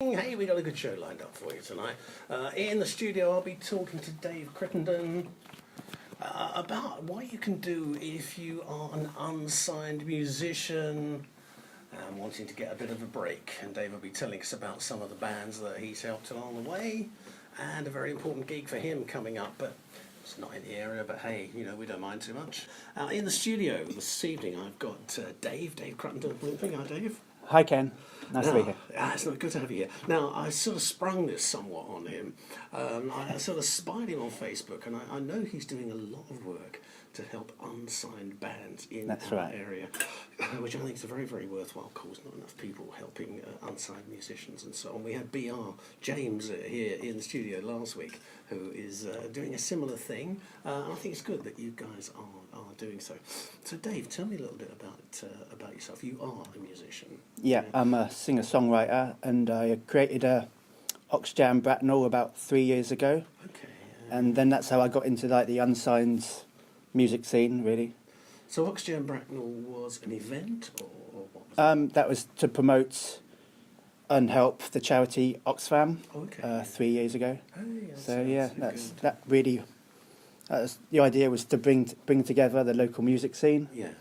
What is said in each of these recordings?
Hey, we got a good show lined up for you tonight. In the studio, I'll be talking to Dave Crittenden about what you can do if you are an unsigned musician and wanting to get a bit of a break. And Dave will be telling us about some of the bands that he's helped along the way, and a very important gig for him coming up. But it's not in the area, but hey, you know, we don't mind too much. In the studio this evening, I've got Dave Crittenden. Hi, Dave. Hi, Ken. Nice to be here. It's good to have you here. Now, I sort of sprung this somewhat on him. I sort of spied him on Facebook, and I know he's doing a lot of work to help unsigned bands in that area, which I think is a very, very worthwhile cause. Not enough people helping unsigned musicians and so on. We had BR James here in the studio last week, who is doing a similar thing, and I think it's good that you guys are doing so. So, Dave, tell me a little bit about yourself. You are a musician. Yeah, I'm a singer-songwriter, and I created a Oxjam Bracknell about 3 years ago. Okay. And then that's how I got into like the unsigned music scene, really. So Oxjam Bracknell was an event, or what was that was to promote and help the charity Oxfam 3 years ago. Oh, yeah, so yeah, that really. The idea was to bring together the local music scene. Yeah.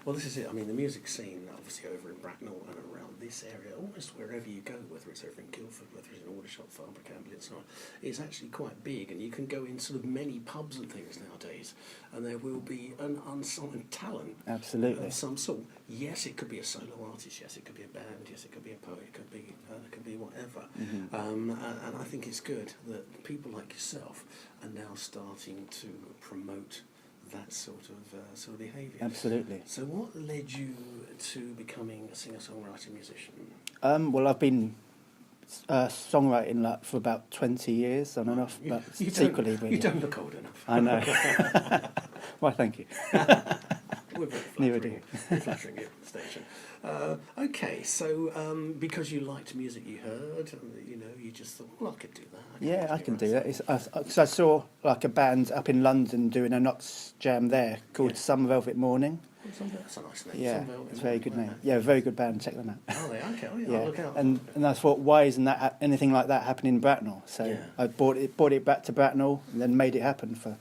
Well, this is it. I mean, the music scene, obviously, over in Bracknell and around this area, almost wherever you go, whether it's over in Guildford, whether it's in Aldershot, Farnborough, Camberley, and so on, it's actually quite big. And you can go in sort of many pubs and things nowadays, and there will be an unsigned talent. Absolutely. Of some sort. Yes, it could be a solo artist. Yes, it could be a band. Yes, it could be a poet. It could be whatever. Mm-hmm. And I think it's good that people like yourself are now starting to promote that sort of behaviour. Absolutely. So what led you to becoming a singer-songwriter musician? Well, I've been songwriting for about 20 years on and off, but secretly. You don't look old enough. I know. Why, thank you. We're very flattering you at the station. Okay, so because you liked music you heard, you just thought, well, I could do that. I can do that. Because I saw like a band up in London doing a Knox jam there called Some Velvet Morning. That's a nice name. Yeah, it's a very good name. Yeah, a very good band. Check them out. Oh, they okay. Oh, yeah. I'll look out. And I thought, why isn't that anything like that happening in Bracknell? So I brought it back to Bracknell and then made it happen for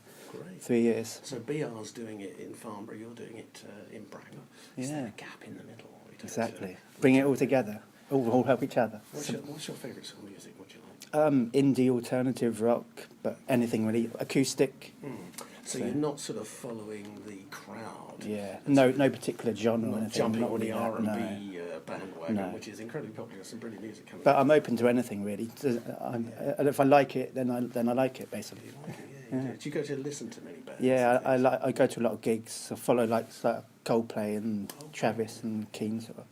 3 years. So BR's doing it in Farnborough, you're doing it in Bracknell. Is there a gap in the middle? Exactly. Bring it all together. All help each other. What's your favourite sort of music? What do you like? Indie, alternative rock, but anything really. Acoustic. So you're not sort of following the crowd. Yeah. No particular genre or anything. Jumping not on the really R&B bandwagon, which is incredibly popular. Some brilliant music coming. But I'm open to anything really. And if I like it, then I like it basically. You like it, yeah. Do you go to listen to many bands? Yeah, I go to a lot of gigs. I follow like Coldplay and Travis and Keane sort of.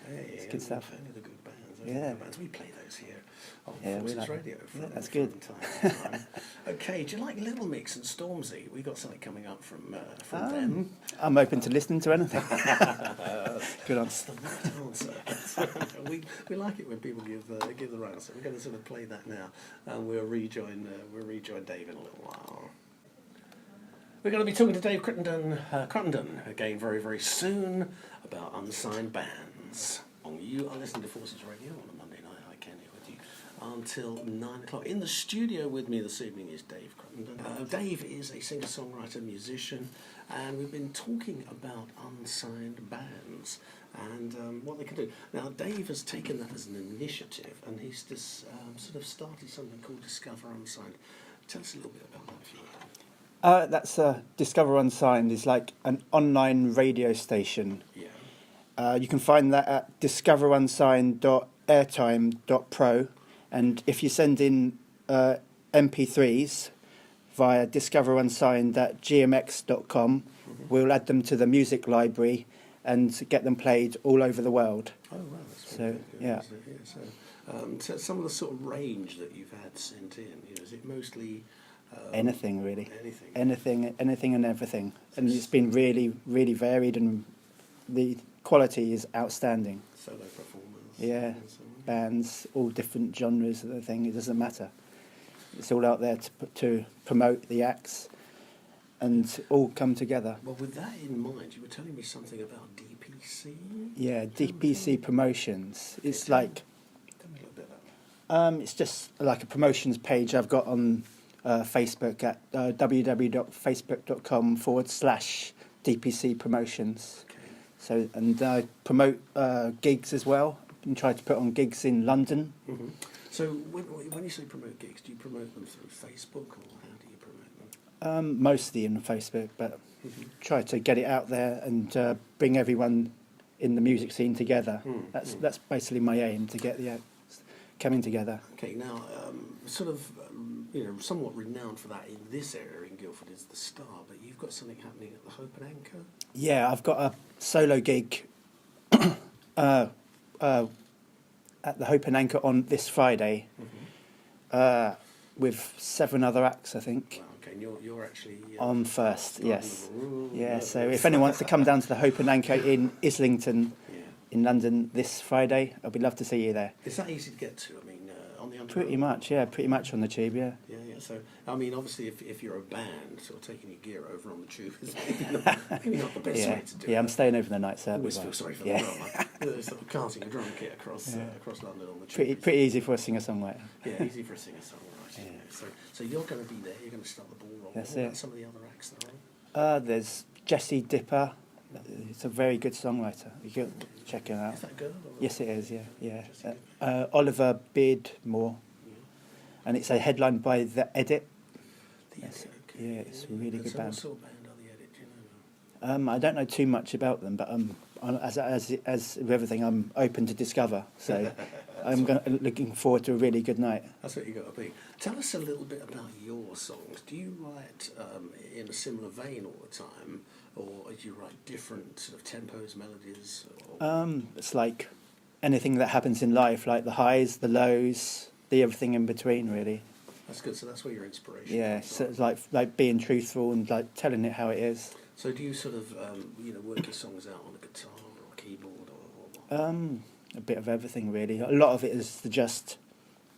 It's good stuff. Only the good bands. Yeah. We play those here on Forces Radio. That's good. Time to time. Okay, do you like Little Mix and Stormzy? We got something coming up from them. I'm open to listening to anything. Good answer. That's the right answer. we like it when people give the right answer. We're going to sort of play that now, and we'll rejoin Dave in a little while. We're going to be talking to Dave Crittenden again very, very soon about unsigned bands. You are listening to Forces Radio on a Monday night. I can here with you until 9 o'clock. In the studio with me this evening is Dave Crittenden. Dave is a singer-songwriter, musician, and we've been talking about unsigned bands and what they can do. Now, Dave has taken that as an initiative, and he's just sort of started something called Discover Unsigned. Tell us a little bit about that, if you like. That's Discover Unsigned is like an online radio station. Yeah. You can find that at discoverunsigned.airtime.pro, and if you send in MP3s via discoverunsigned@gmx.com, we'll add them to the music library and get them played all over the world. Oh, wow, that's so good. yeah. So some of the sort of range that you've had sent in, is it mostly anything really? Anything and everything, and it's been really, really varied, and the quality is outstanding. Solo performers. Yeah, bands, all different genres of the thing. It doesn't matter. It's all out there to promote the acts, and all come together. Well, with that in mind, you were telling me something about DPC. Yeah, DBC Promotions. It's like Tell me a little bit It's just like a promotions page I've got on Facebook at www.facebook.com/DPC Promotions. Okay. So, and I promote gigs as well, and try to put on gigs in London. Mm-hmm. So when you say promote gigs, do you promote them through Facebook, or how do you promote them? Mostly in Facebook, but try to get it out there and bring everyone in the music scene together. That's basically my aim, to get the acts coming together. Okay, now somewhat renowned for that in this area in Guildford is the Star, but you've got something happening at the Hope and Anchor. Yeah, I've got a solo gig at the Hope and Anchor on this Friday with 7 other acts, I think. Wow, okay, and you're actually on first, yes. Yeah, no, so if anyone wants to come down to the Hope and Anchor in Islington, in London this Friday, I'd love to see you there. Is that easy to get to? I mean, on the underground? Pretty much on the tube, yeah. Yeah. So, I mean, obviously, if you're a band, sort of taking your gear over on the tube is maybe not the best way to do it. Yeah, I'm staying over the night, so I always feel sorry for the drummer. Sort of carting a drum kit across London on the tube. Pretty easy for a singer-songwriter. Yeah, easy for a singer-songwriter. Yeah. So you're going to be there. You're going to start the ball rolling. That's what about it. some of the other acts that are on? There's Jessie Dipper. It's a very good songwriter. You can check her out. Is that a girl? Or Yes, it is. Yeah. Jessie Oliver Beardmore, and it's a headlined by The Edit. The Edit, okay. Yeah, it's a really good band. What sort of band are The Edit? Do you know? I don't know too much about them, but as with everything, I'm open to discover. So I'm looking forward to a really good night. That's what you got to be. Tell us a little bit about your songs. Do you write in a similar vein all the time, or do you write different sort of tempos, melodies? Or... It's like anything that happens in life, like the highs, the lows, the everything in between, really. That's good. So that's where your inspiration. Yeah, comes so from. it's like being truthful and like telling it how it is. So do you sort of work your songs out on a guitar or a keyboard or? A bit of everything, really. A lot of it is just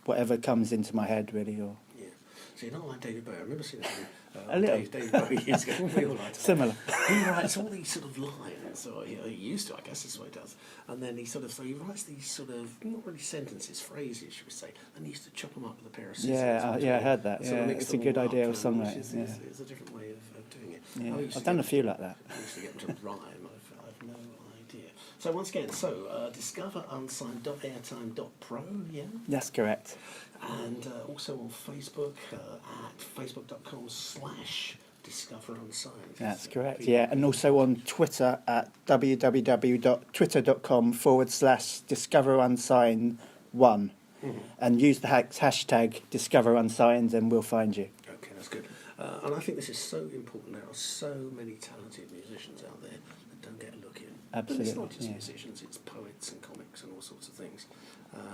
whatever comes into my head, really. Or Yeah. So you're not like David Bowie. I remember seeing A little. David Bowie years ago. We all liked him. similar. He writes all these sort of lines, or he used to, I guess that's what he does. And then he writes these sort of, not really sentences, phrases, should we say. And he used to chop them up with a pair of scissors. I heard that. and sort of Yeah, mix it's a them good all up, idea of which songwriting. is- Yeah. It's a different way of doing it. Yeah, I used I've to done a get- few like that. I used to get them to rhyme. I've no idea. So once again, DiscoverUnsigned.airtime.pro, yeah? That's correct. And also on Facebook at facebook.com/DiscoverUnsigned. That's correct. Yeah, and also on Twitter at www.twitter.com/DiscoverUnsigned1, and use the hashtag DiscoverUnsigned, and we'll find you. Okay, that's good. And I think this is so important. There are so many talented musicians out there that don't get a look in. Absolutely, But it's not just yeah. musicians, it's poets and comics and all sorts of things.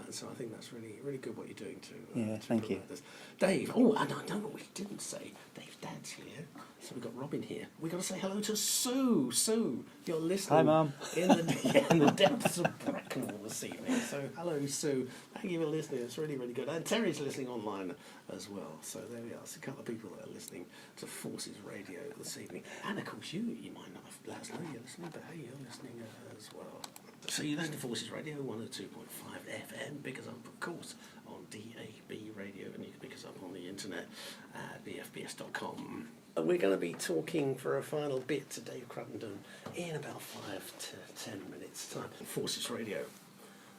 And so I think that's really, really good what you're doing to Thank you. promote this. Dave, and I know what we didn't say. Dave's dad's here, so we've got Robin here. We've got to say hello to Sue. Sue, you're listening. Hi, Mum. In the depths of Bracknell this evening. So hello, Sue. Thank you for listening. It's really, really good. And Terry's listening online as well. So there we are. It's a couple of people that are listening to Forces Radio this evening. And of course, you might not have let us know you're listening, but hey, you're listening as well. So you listen to Forces Radio 102.5 FM. Pick us up, of course, on DAB Radio, and you can pick us up on the internet at bfbs.com. We're going to be talking for a final bit to Dave Cruttenden in about 5 to 10 minutes' time. Forces Radio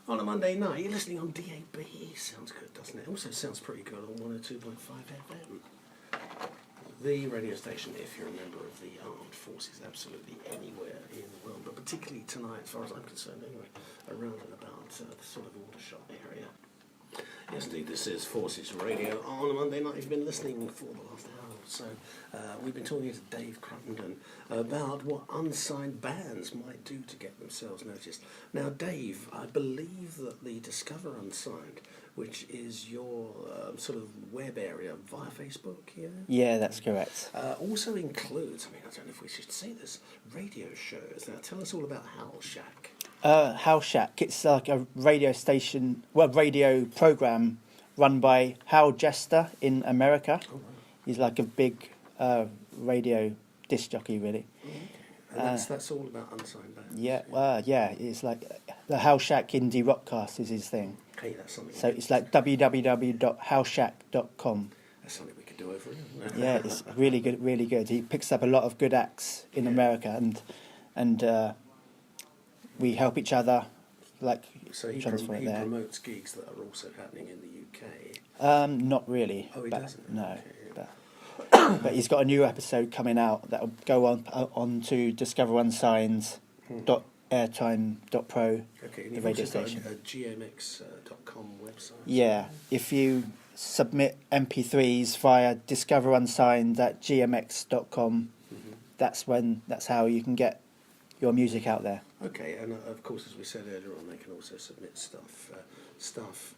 on a Monday night. You're listening on DAB. Sounds good, doesn't it? Also sounds pretty good on 102.5 FM. The radio station, if you're a member of the armed forces, absolutely anywhere in the world, but particularly tonight, as far as I'm concerned, anyway, around and about the sort of Aldershot area. Yes, indeed, this is Forces Radio on a Monday night. You've been listening for the last hour or so. We've been talking to Dave Cruttenden about what unsigned bands might do to get themselves noticed. Now, Dave, I believe that the Discover Unsigned, which is your sort of web area via Facebook, yeah? Yeah, that's correct. Also includes, I don't know if we should say this, radio shows. Now, tell us all about Howl Shack. Howl Shack, it's like a radio program run by Hal Jester in America. Oh, wow. He's like a big radio disc jockey, really. Oh, okay. And that's all about unsigned bands. Yeah, it's like the Howl Shack Indie Rockcast is his thing. Okay, that's something. So it's like www.howshack.com. That's something we could do over here. Yeah, it's really good, really good. He picks up a lot of good acts in America, and we help each other, like So he transfer it there. promotes gigs that are also happening in the UK. Not really. Oh, he doesn't? No. Okay, yeah. But he's got a new episode coming out that'll go on to DiscoverUnsigned.airtime.pro, Okay, and the you've radio also got station. a gmx.com website. Yeah, if you submit MP3s via discoverunsigned@gmx.com, that's how you can get your music out there. Okay, and of course, as we said earlier on, they can also submit stuff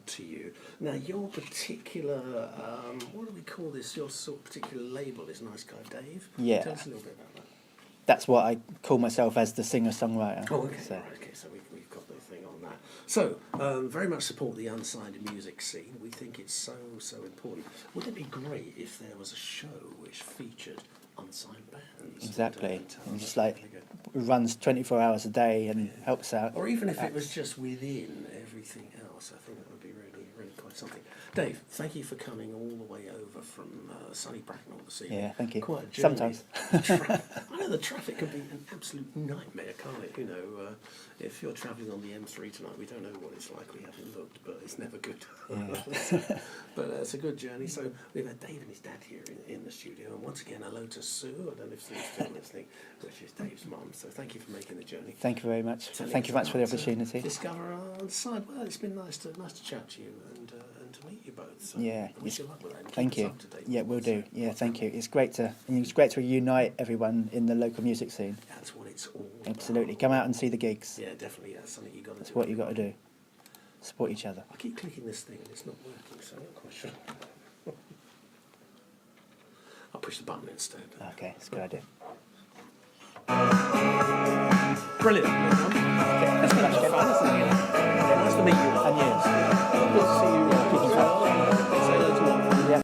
to you. Now, your particular, what do we call this? Your sort of particular label is Nice Guy Dave. Yeah. Tell us a little bit about that. That's what I call myself, as the singer-songwriter. Oh, okay. So, Right, okay, so we've got the thing on that. So, very much support the unsigned music scene. We think it's so important. Wouldn't it be great if there was a show which featured unsigned bands? exactly. And And just like runs 24 hours a day and helps out. or even if it was just within everything else, I think that would be really, really quite something. Dave, thank you for coming all the way over from sunny Bracknell this evening. Yeah, thank you. Quite a journey. Sometimes. I know the traffic can be an absolute nightmare, can't it? You know, if you're travelling on the M3 tonight, we don't know what it's like. We haven't looked, but it's never good. Yeah. But it's a good journey. So we've had Dave and his dad here in the studio, and once again, hello to Sue. I don't know if Sue's still listening, which is Dave's mum. So thank you for making the journey. Thank you very much. Telling Thank us you much for the about, opportunity. Discover Unsigned. Well, it's been nice to chat to you and to meet you both. So Yeah, I wish you luck with that. And keep Thank us you. up to date Yeah, with we'll what's, do. Yeah, what's thank you. happening. It's great to unite everyone in the local music scene. That's what it's all Absolutely. about. Come out and see the gigs. Yeah, definitely. That's something you got to do. That's what you got to do. Support each other. I keep clicking this thing and it's not working, so I'm not quite sure. I'll push the button instead. Okay, it's a good idea. Brilliant. It's been much fun, isn't it? Nice to meet you.